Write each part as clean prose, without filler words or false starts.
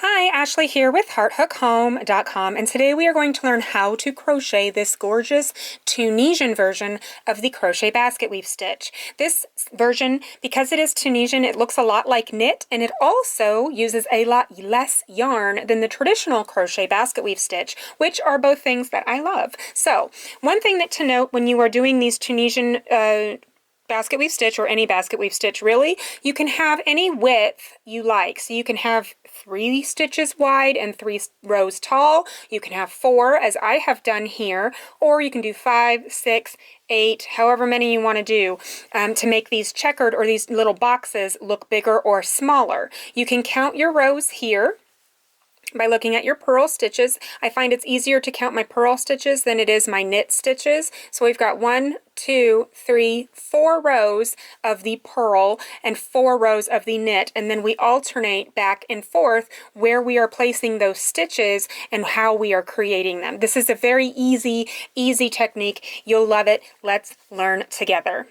Hi, Ashley here with HeartHookHome.com, and today we are going to learn how to crochet this gorgeous Tunisian version of the crochet basket weave stitch. This version, because it is Tunisian, it looks a lot like knit, and it also uses a lot less yarn than the traditional crochet basket weave stitch, which are both things that I love. So, one thing that to note when you are doing these Tunisian basket weave stitch, or any basket weave stitch really, you can have any width you like. So you can have 3 stitches wide and 3 rows tall. You can have 4, as I have done here, or you can do 5, 6, 8, however many you want to do, to make these checkered or these little boxes look bigger or smaller. You can count your rows here by looking at your purl stitches. I find it's easier to count my purl stitches than it is my knit stitches. So we've got 1, 2, 3, 4 rows of the purl and 4 rows of the knit, and then we alternate back and forth where we are placing those stitches and how we are creating them. This is a very easy technique. You'll love it. Let's learn together.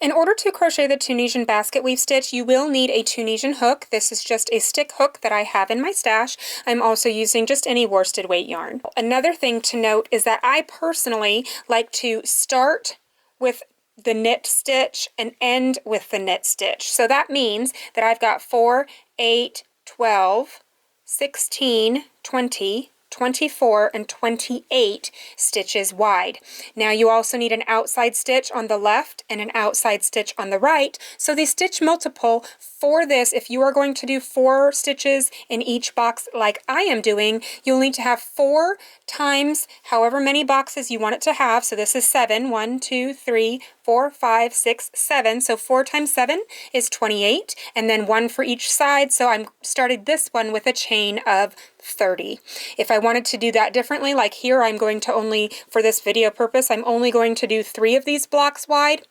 In order to crochet the Tunisian basket weave stitch, you will need a Tunisian hook. This is just a stick hook that I have in my stash. I'm also using just any worsted weight yarn. Another thing to note is that I personally like to start with the knit stitch and end with the knit stitch. So that means that I've got 4, 8, 12, 16, 20, 24, and 28 stitches wide. Now you also need an outside stitch on the left and an outside stitch on the right. So the stitch multiple for this, if you are going to do 4 stitches in each box like I am doing, you'll need to have 4 times however many boxes you want it to have. So this is 7. 1, 2, 3, 4, 5, 6, 7. So 4 times 7 is 28, and then 1 for each side. So I'm started this one with a chain of 30. If I wanted to do that differently, like here, I'm going to only, for this video purpose, I'm only going to do 3 of these blocks wide.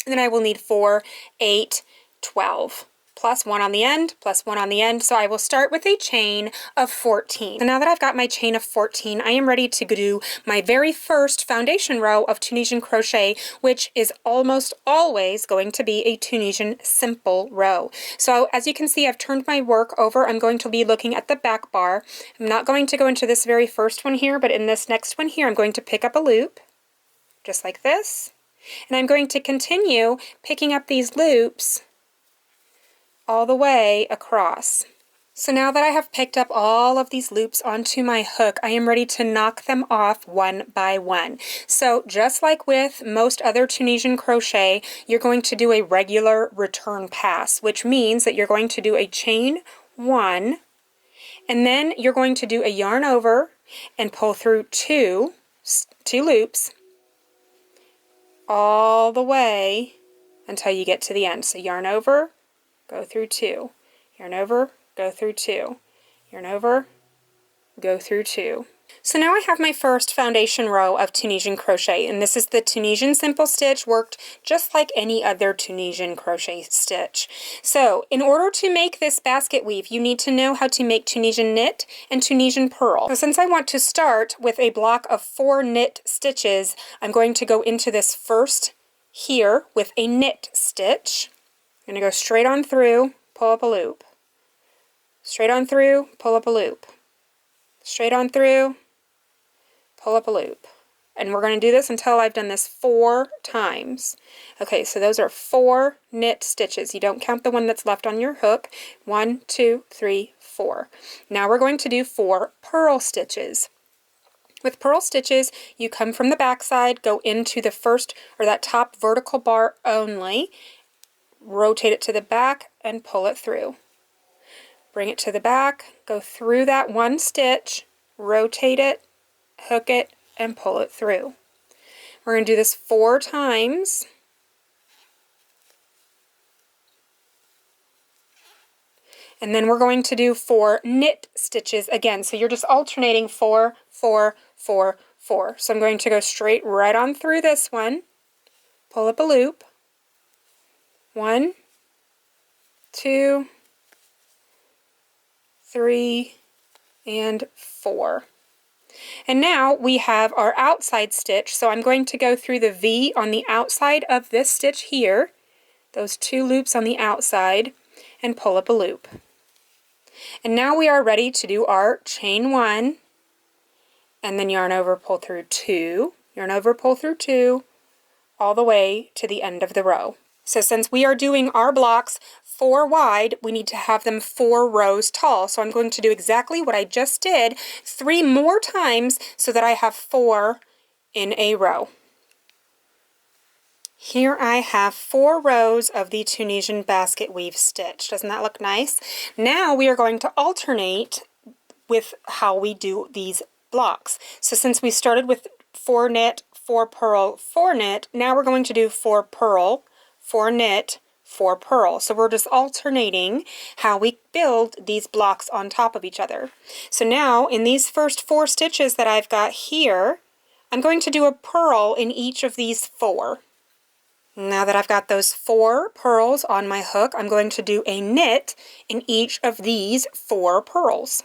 And then I will need 4, 8, 12. Plus 1 on the end, plus 1 on the end. So I will start with a chain of 14. So now that I've got my chain of 14, I am ready to do my very first foundation row of Tunisian crochet, which is almost always going to be a Tunisian simple row. So as you can see, I've turned my work over. I'm going to be looking at the back bar. I'm not going to go into this very first one here, but in this next one here, I'm going to pick up a loop, just like this. And I'm going to continue picking up these loops all the way across. So now that I have picked up all of these loops onto my hook, I am ready to knock them off one by one. So just like with most other Tunisian crochet, you're going to do a regular return pass, which means that you're going to do a chain 1, and then you're going to do a yarn over and pull through two loops all the way until you get to the end. So yarn over, go through 2, yarn over, go through 2, yarn over, go through 2. So now I have my first foundation row of Tunisian crochet, and this is the Tunisian simple stitch, worked just like any other Tunisian crochet stitch. So in order to make this basket weave, you need to know how to make Tunisian knit and Tunisian purl. So since I want to start with a block of 4 knit stitches, I'm going to go into this first here with a knit stitch. I'm going to go straight on through, pull up a loop. Straight on through, pull up a loop. Straight on through, pull up a loop. And we're going to do this until I've done this 4 times. Okay, so those are 4 knit stitches. You don't count the one that's left on your hook. 1, 2, 3, 4. Now we're going to do 4 purl stitches. With purl stitches, you come from the back side, go into the first, or that top vertical bar only, rotate it to the back and pull it through. Bring it to the back, go through that 1 stitch, rotate it, hook it, and pull it through. We're going to do this 4 times. And then we're going to do 4 knit stitches again. So you're just alternating 4, 4, 4, 4. So I'm going to go straight right on through this one, pull up a loop, 1, 2, 3, and 4. And now we have our outside stitch, so I'm going to go through the V on the outside of this stitch here, those 2 loops on the outside, and pull up a loop. And now we are ready to do our chain 1, and then yarn over, pull through 2, yarn over, pull through 2, all the way to the end of the row. So since we are doing our blocks 4 wide, we need to have them 4 rows tall. So I'm going to do exactly what I just did 3 more times so that I have 4 in a row. Here I have 4 rows of the Tunisian basket weave stitch. Doesn't that look nice? Now we are going to alternate with how we do these blocks. So since we started with 4 knit, 4 purl, 4 knit, now we're going to do 4 purl, 4 knit, 4 purl. So we're just alternating how we build these blocks on top of each other. So now in these first 4 stitches that I've got here, I'm going to do a purl in each of these 4. Now that I've got those 4 purls on my hook, I'm going to do a knit in each of these 4 purls.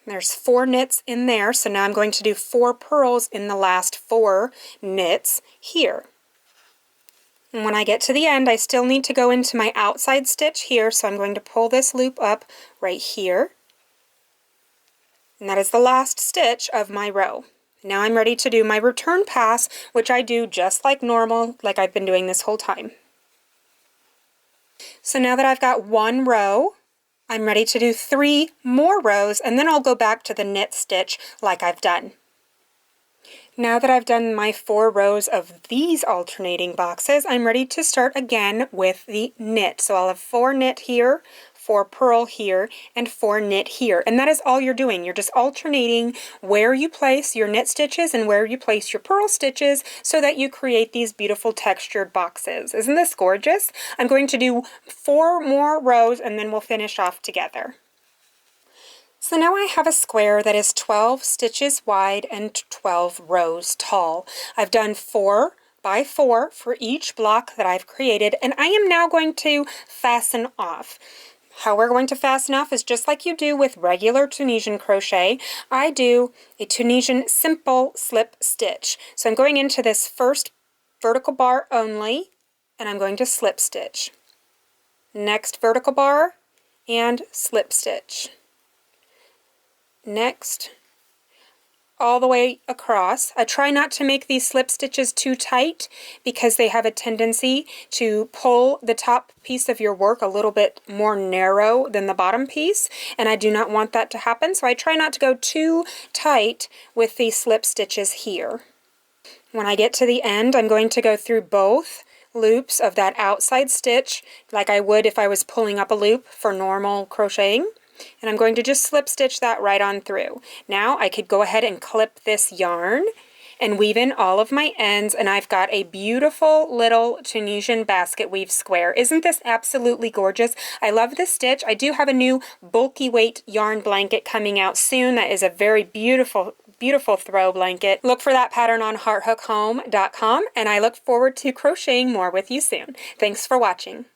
There's 4 knits in there, so now I'm going to do 4 purls in the last 4 knits here. And when I get to the end, I still need to go into my outside stitch here, so I'm going to pull this loop up right here. And that is the last stitch of my row. Now I'm ready to do my return pass, which I do just like normal, like I've been doing this whole time. So now that I've got 1 row, I'm ready to do 3 more rows, and then I'll go back to the knit stitch like I've done. Now that I've done my 4 rows of these alternating boxes, I'm ready to start again with the knit. So I'll have 4 knit here, 4 purl here, and 4 knit here. And that is all you're doing. You're just alternating where you place your knit stitches and where you place your purl stitches so that you create these beautiful textured boxes. Isn't this gorgeous? I'm going to do 4 more rows and then we'll finish off together. So now I have a square that is 12 stitches wide and 12 rows tall. I've done 4 by 4 for each block that I've created, and I am now going to fasten off. How we're going to fasten off is just like you do with regular Tunisian crochet. I do a Tunisian simple slip stitch. So I'm going into this first vertical bar only, and I'm going to slip stitch. Next vertical bar and slip stitch. Next, all the way across. I try not to make these slip stitches too tight because they have a tendency to pull the top piece of your work a little bit more narrow than the bottom piece, and I do not want that to happen, so I try not to go too tight with these slip stitches here. When I get to the end, I'm going to go through both loops of that outside stitch like I would if I was pulling up a loop for normal crocheting. And I'm going to just slip stitch that right on through. Now I could go ahead and clip this yarn and weave in all of my ends, and I've got a beautiful little Tunisian basket weave square. Isn't this absolutely gorgeous? I love this stitch. I do have a new bulky weight yarn blanket coming out soon that is a very beautiful throw blanket. Look for that pattern on hearthookhome.com, and I look forward to crocheting more with you soon. Thanks for watching.